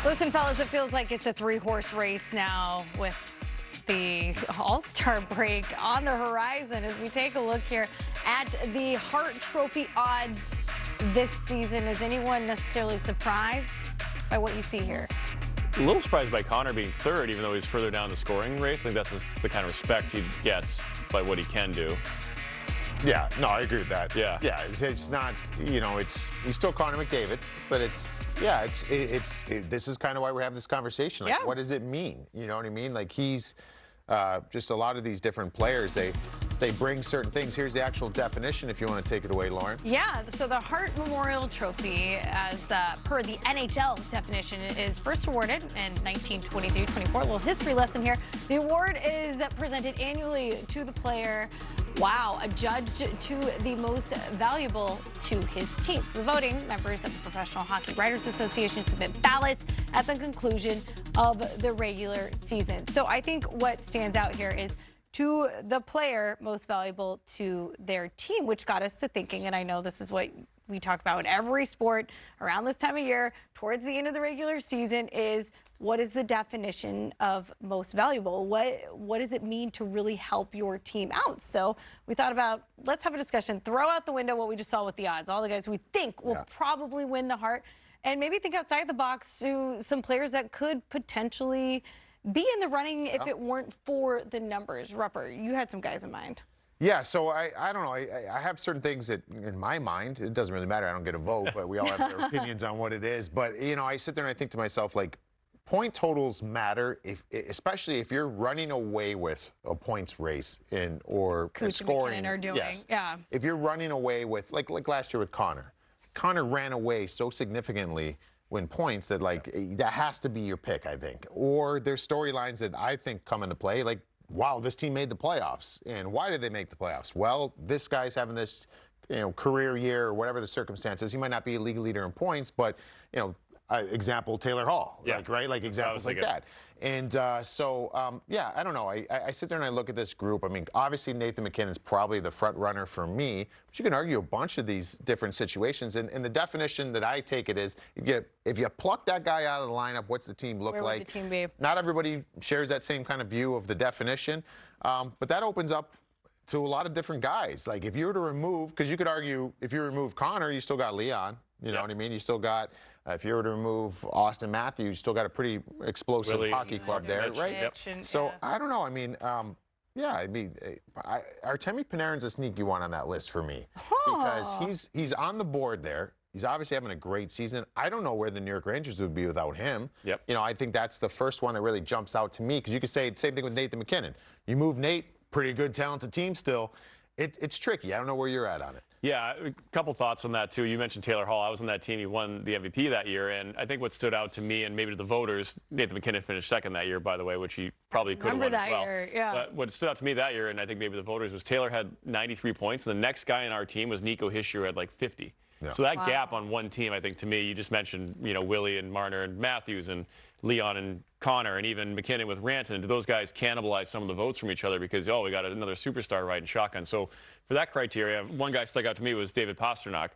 Listen, fellas, it feels like it's a three-horse race now with the All-Star break on the horizon as we take a look here at the Hart Trophy odds this season. Is anyone necessarily surprised by what you see here? A little surprised by Connor being third, even though he's further down the scoring race. I think that's just the kind of respect he gets by what he can do. Yeah, no, I agree with that. Yeah. Yeah, it's not, you know, he's still Connor McDavid, but this is kind of why we're having this conversation. Like, what does it mean? You know what I mean? Like, he's just a lot of these different players, they bring certain things. Here's the actual definition if you want to take it away, Lauren. Yeah, so the Hart Memorial Trophy, as per the NHL definition, is first awarded in 1923-24. A little history lesson here. The award is presented annually to the player, adjudged to the most valuable to his team. So the voting members of the Professional Hockey Writers Association submit ballots at the conclusion of the regular season. So I think what stands out here is to the player most valuable to their team, which got us to thinking, and I know this is what we talk about in every sport around this time of year, towards the end of the regular season, is what is the definition of most valuable? What does it mean to really help your team out? So we thought about, let's have a discussion, throw out the window what we just saw with the odds, all the guys we think will probably win the Hart, and maybe think outside the box to some players that could potentially be in the running if it weren't for the numbers. Rupper, you had some guys in mind. Yeah, so I don't know. I have certain things that, in my mind, it doesn't really matter. I don't get a vote, but we all have their opinions on what it is. But, you know, I sit there and I think to myself, like, point totals matter, especially if you're running away with a points race or scoring. Are doing. Yes. Yeah. If you're running away with, like last year with Connor. Connor ran away so significantly win points that, like, that has to be your pick, I think. Or there's storylines that I think come into play, like, wow, this team made the playoffs. And why did they make the playoffs? Well, this guy's having this, career year or whatever the circumstances. He might not be a league leader in points, but, example, Taylor Hall, like examples like that. And I don't know. I sit there and I look at this group. I mean, obviously Nathan MacKinnon's probably the front runner for me, but you can argue a bunch of these different situations. And the definition that I take it is, if you pluck that guy out of the lineup, what's the team look like? Where would the team be? Not everybody shares that same kind of view of the definition, but that opens up to a lot of different guys. Like, if you were to remove, because you could argue, if you remove Connor, you still got Leon. You know what I mean? You still got, if you were to remove Austin Matthews, you still got a pretty explosive hockey club there, right? Yep. So, I don't know. I mean, Artemi Panarin's a sneaky one on that list for me. Because he's on the board there. He's obviously having a great season. I don't know where the New York Rangers would be without him. Yep. I think that's the first one that really jumps out to me, because you could say the same thing with Nathan MacKinnon. You move Nate, pretty good, talented team still. It's tricky. I don't know where you're at on it. Yeah, a couple thoughts on that, too. You mentioned Taylor Hall. I was on that team. He won the MVP that year. And I think what stood out to me and maybe to the voters, Nathan MacKinnon finished second that year, by the way, which he probably could have won as well. Year, yeah. But what stood out to me that year, and I think maybe the voters, was Taylor had 93 points. And the next guy in our team was Nico Hischier, had like 50. Yeah. So that gap on one team, I think, to me, you just mentioned, Willie and Marner and Matthews and Leon and Connor and even MacKinnon with Rantanen. Do those guys cannibalize some of the votes from each other because, we got another superstar riding shotgun? So for that criteria, one guy stuck out to me was David Pastrnak,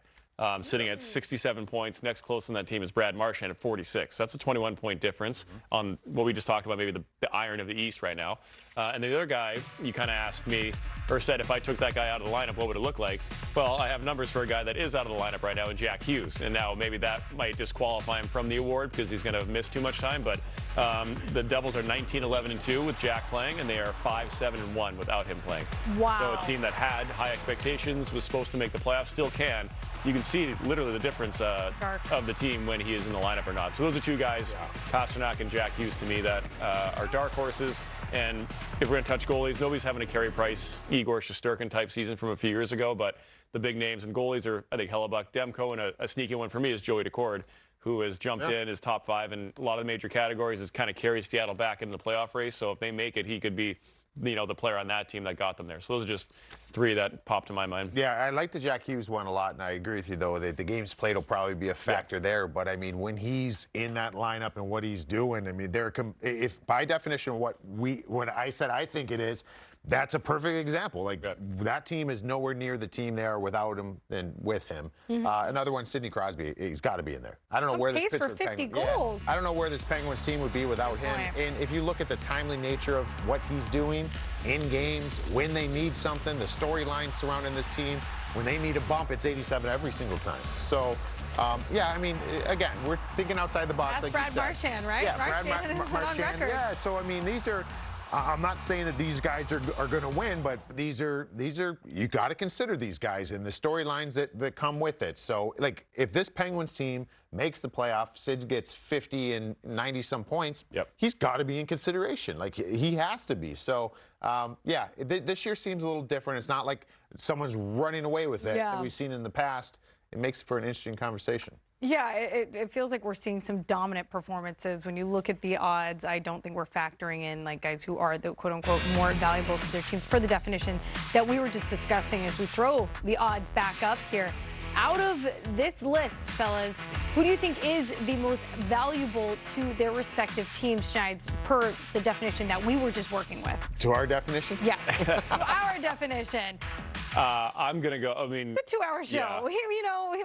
sitting at 67 points. Next close on that team is Brad Marchand at 46. That's a 21-point difference on what we just talked about, maybe the iron of the East right now. And the other guy, you kind of asked me, or said, if I took that guy out of the lineup, what would it look like? Well, I have numbers for a guy that is out of the lineup right now in Jack Hughes. And now maybe that might disqualify him from the award because he's going to miss too much time. But the Devils are 19-11-2 with Jack playing, and they are 5-7-1 without him playing. Wow. So a team that had high expectations, was supposed to make the playoffs, still can. You can see literally the difference of the team when he is in the lineup or not. So those are two guys, Pastrnak and Jack Hughes, to me, that are dark horses. And if we're going to touch goalies, nobody's having a Carey Price, Igor Shesterkin type season from a few years ago. But the big names and goalies are, I think, Hellebuck, Demko, and a sneaky one for me is Joey Decord, who has jumped in, is top 5 in a lot of the major categories, has kind of carried Seattle back into the playoff race. So if they make it, he could be the player on that team that got them there. So those are just three that popped to my mind. Yeah, I like the Jack Hughes one a lot, and I agree with you, though, that the games played will probably be a factor there. But, I mean, when he's in that lineup and what he's doing, I mean, if by definition what I said I think it is, that's a perfect example. Like, that team is nowhere near the team they are without him and with him. Another one, Sidney Crosby. He's got to be in there. I don't know where this Pittsburgh for 50 Penguins, goals. I don't know where this Penguins team would be without him. And if you look at the timely nature of what he's doing in games, when they need something, the storylines surrounding this team, when they need a bump, it's 87 every single time. So, yeah, I mean, again, we're thinking outside the box. That's like Brad Marchand, right? Yeah, Marchand is on record. Yeah, so I mean, these are. I'm not saying that these guys are going to win, but these are you got to consider these guys and the storylines that come with it. So, like, if this Penguins team makes the playoff, Sid gets 50 and 90 some points, he's got to be in consideration. Like, he has to be. So, yeah, this year seems a little different. It's not like someone's running away with it that we've seen in the past. It makes for an interesting conversation. Yeah, it feels like we're seeing some dominant performances. When you look at the odds, I don't think we're factoring in like guys who are the quote-unquote more valuable to their teams for the definition that we were just discussing as we throw the odds back up here. Out of this list, fellas, who do you think is the most valuable to their respective teams, Schneids, per the definition that we were just working with? To our definition? Yes, to our definition. I'm going to go, I mean. It's a 2-hour show. Yeah.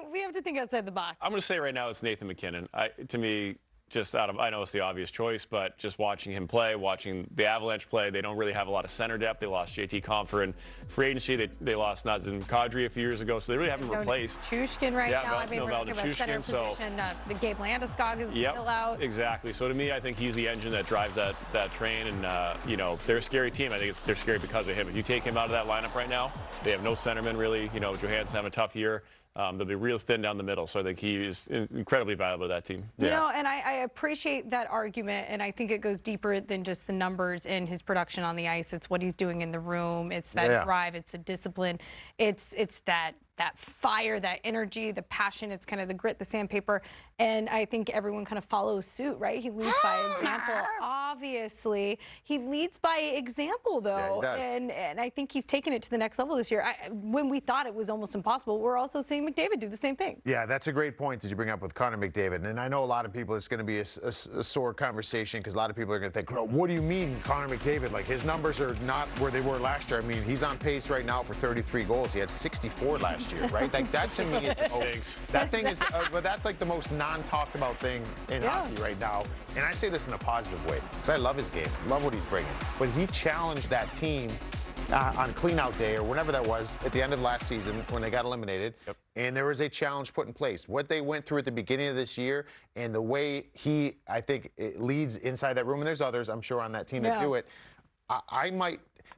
We have to think outside the box. I'm going to say right now it's Nathan MacKinnon. To me, I know it's the obvious choice, but just watching him play, watching the Avalanche play, they don't really have a lot of center depth. They lost JT Compher in free agency. They lost Nazem Kadri a few years ago, so they really haven't replaced. Chushkin right now. I mean, we're talking about center position. The Gabe Landeskog is still out. Exactly. So to me, I think he's the engine that drives that train, and they're a scary team. I think they're scary because of him. If you take him out of that lineup right now, they have no centerman really. Johansson's having a tough year. They'll be real thin down the middle, so I think he is incredibly valuable to that team. You know, and I appreciate that argument, and I think it goes deeper than just the numbers in his production on the ice. It's what he's doing in the room. It's that drive. It's the discipline. It's that fire, that energy, the passion. It's kind of the grit, the sandpaper. And I think everyone kind of follows suit, right? He leads by example. Obviously, he leads by example, though. Yeah, he does. And I think he's taken it to the next level this year. When we thought it was almost impossible, we're also seeing McDavid do the same thing. Yeah, that's a great point that you bring up with Connor McDavid. And I know a lot of people, it's going to be a sore conversation because a lot of people are going to think, what do you mean, Connor McDavid? Like, his numbers are not where they were last year. I mean, he's on pace right now for 33 goals. He had 64 last year, right? Like, that to me is the most, that thing is, but that's like the most non-talked about thing in hockey right now. And I say this in a positive way because I love his game, love what he's bringing. But he challenged that team on clean-out day or whenever that was at the end of last season when they got eliminated. And there was a challenge put in place. What they went through at the beginning of this year and the way he, I think, leads inside that room, and there's others, I'm sure, on that team that do it,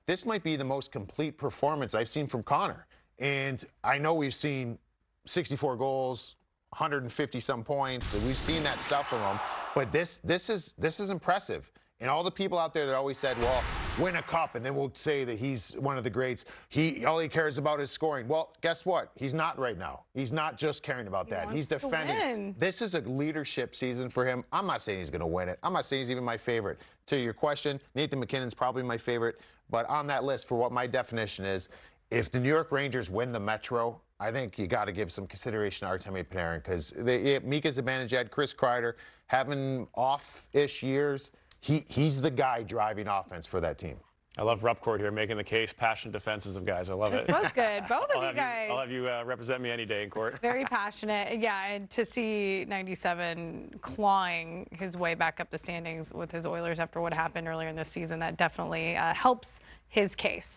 this might be the most complete performance I've seen from Connor. And I know we've seen 64 goals, 150-some points, and we've seen that stuff from him. But this is impressive. And all the people out there that always said, well, win a cup, and then we'll say that he's one of the greats. All he cares about is scoring. Well, guess what? He's not right now. He's not just caring about that. He's defending. This is a leadership season for him. I'm not saying he's going to win it. I'm not saying he's even my favorite. To your question, Nathan MacKinnon's probably my favorite. But on that list, for what my definition is, if the New York Rangers win the Metro, I think you got to give some consideration to Artemi Panarin because Mika Zibanejad, Chris Kreider, having off-ish years, he's the guy driving offense for that team. I love Rupcourt here making the case, passionate defensive guys. I love it. This was good. Both of you guys. I'll have you represent me any day in court. Very passionate. Yeah, and to see 97 clawing his way back up the standings with his Oilers after what happened earlier in this season, that definitely helps his case.